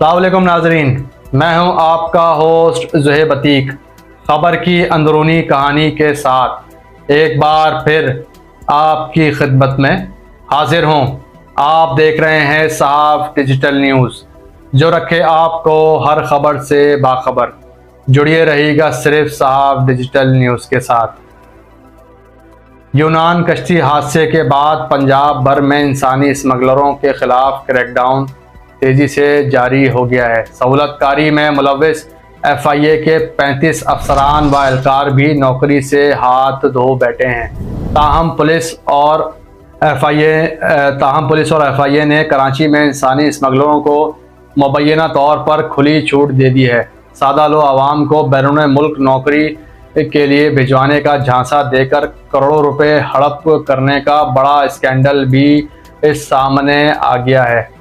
अस्सलाम वालेकुम नाजरीन, मैं हूं आपका होस्ट ज़ुहैब अतीक। खबर की अंदरूनी कहानी के साथ एक बार फिर आपकी खिदमत में हाजिर हूं। आप देख रहे हैं साफ डिजिटल न्यूज़, जो रखे आपको हर खबर से बाखबर। जुड़िए रहिएगा सिर्फ साफ डिजिटल न्यूज़ के साथ। यूनान कश्ती हादसे के बाद पंजाब भर में इंसानी स्मगलरों के खिलाफ क्रैकडाउन तेजी से जारी हो गया है। सहूलतकारी में मुलव्विस FIA के 35 अफसरान व एहलकार भी नौकरी से हाथ धो बैठे हैं। ताहम पुलिस और FIA ने कराची में इंसानी स्मगलरों को मुबैना तौर पर खुली छूट दे दी है। सादा लो आवाम को बैरून मुल्क नौकरी के लिए भिजवाने का झांसा देकर करोड़ों रुपए हड़प करने का बड़ा स्कैंडल भी इस सामने आ गया है।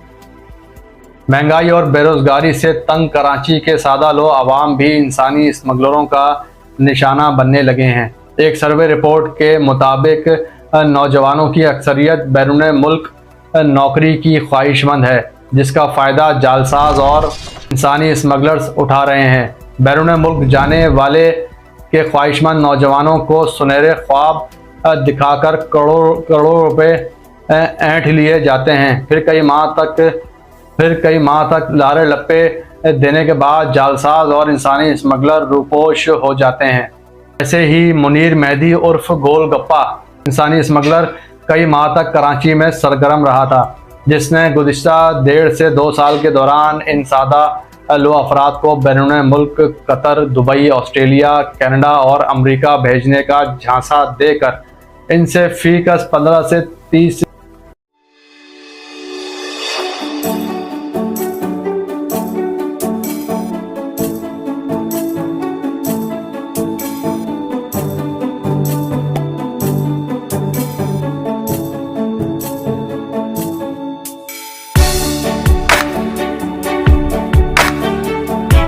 महंगाई और बेरोजगारी से तंग कराची के सादा लो आवाम भी इंसानी स्मगलरों का निशाना बनने लगे हैं। एक सर्वे रिपोर्ट के मुताबिक नौजवानों की अक्सरियत बैरून मुल्क नौकरी की ख्वाहिशमंद है, जिसका फ़ायदा जालसाज और इंसानी स्मगलर्स उठा रहे हैं। बैरून मुल्क जाने वाले के ख्वाहिशमंद नौजवानों को सुनहरे ख्वाब दिखाकर करोड़ों रुपए ऐंठ लिए जाते हैं। फिर कई माह तक लारे लप्पे देने के बाद जालसाज और इंसानी स्मगलर रूपोश हो जाते हैं। ऐसे ही मुनीर मेहदी उर्फ गोलगप्पा इंसानी स्मगलर कई माह तक कराची में सरगर्म रहा था, जिसने गुज़िश्ता 1.5 से 2 साल के दौरान इन सादा लो अफराद को बैरून मुल्क कतर, दुबई, ऑस्ट्रेलिया, कनाडा और अमेरिका भेजने का झांसा देकर इनसे फ़ीकस 15 से 30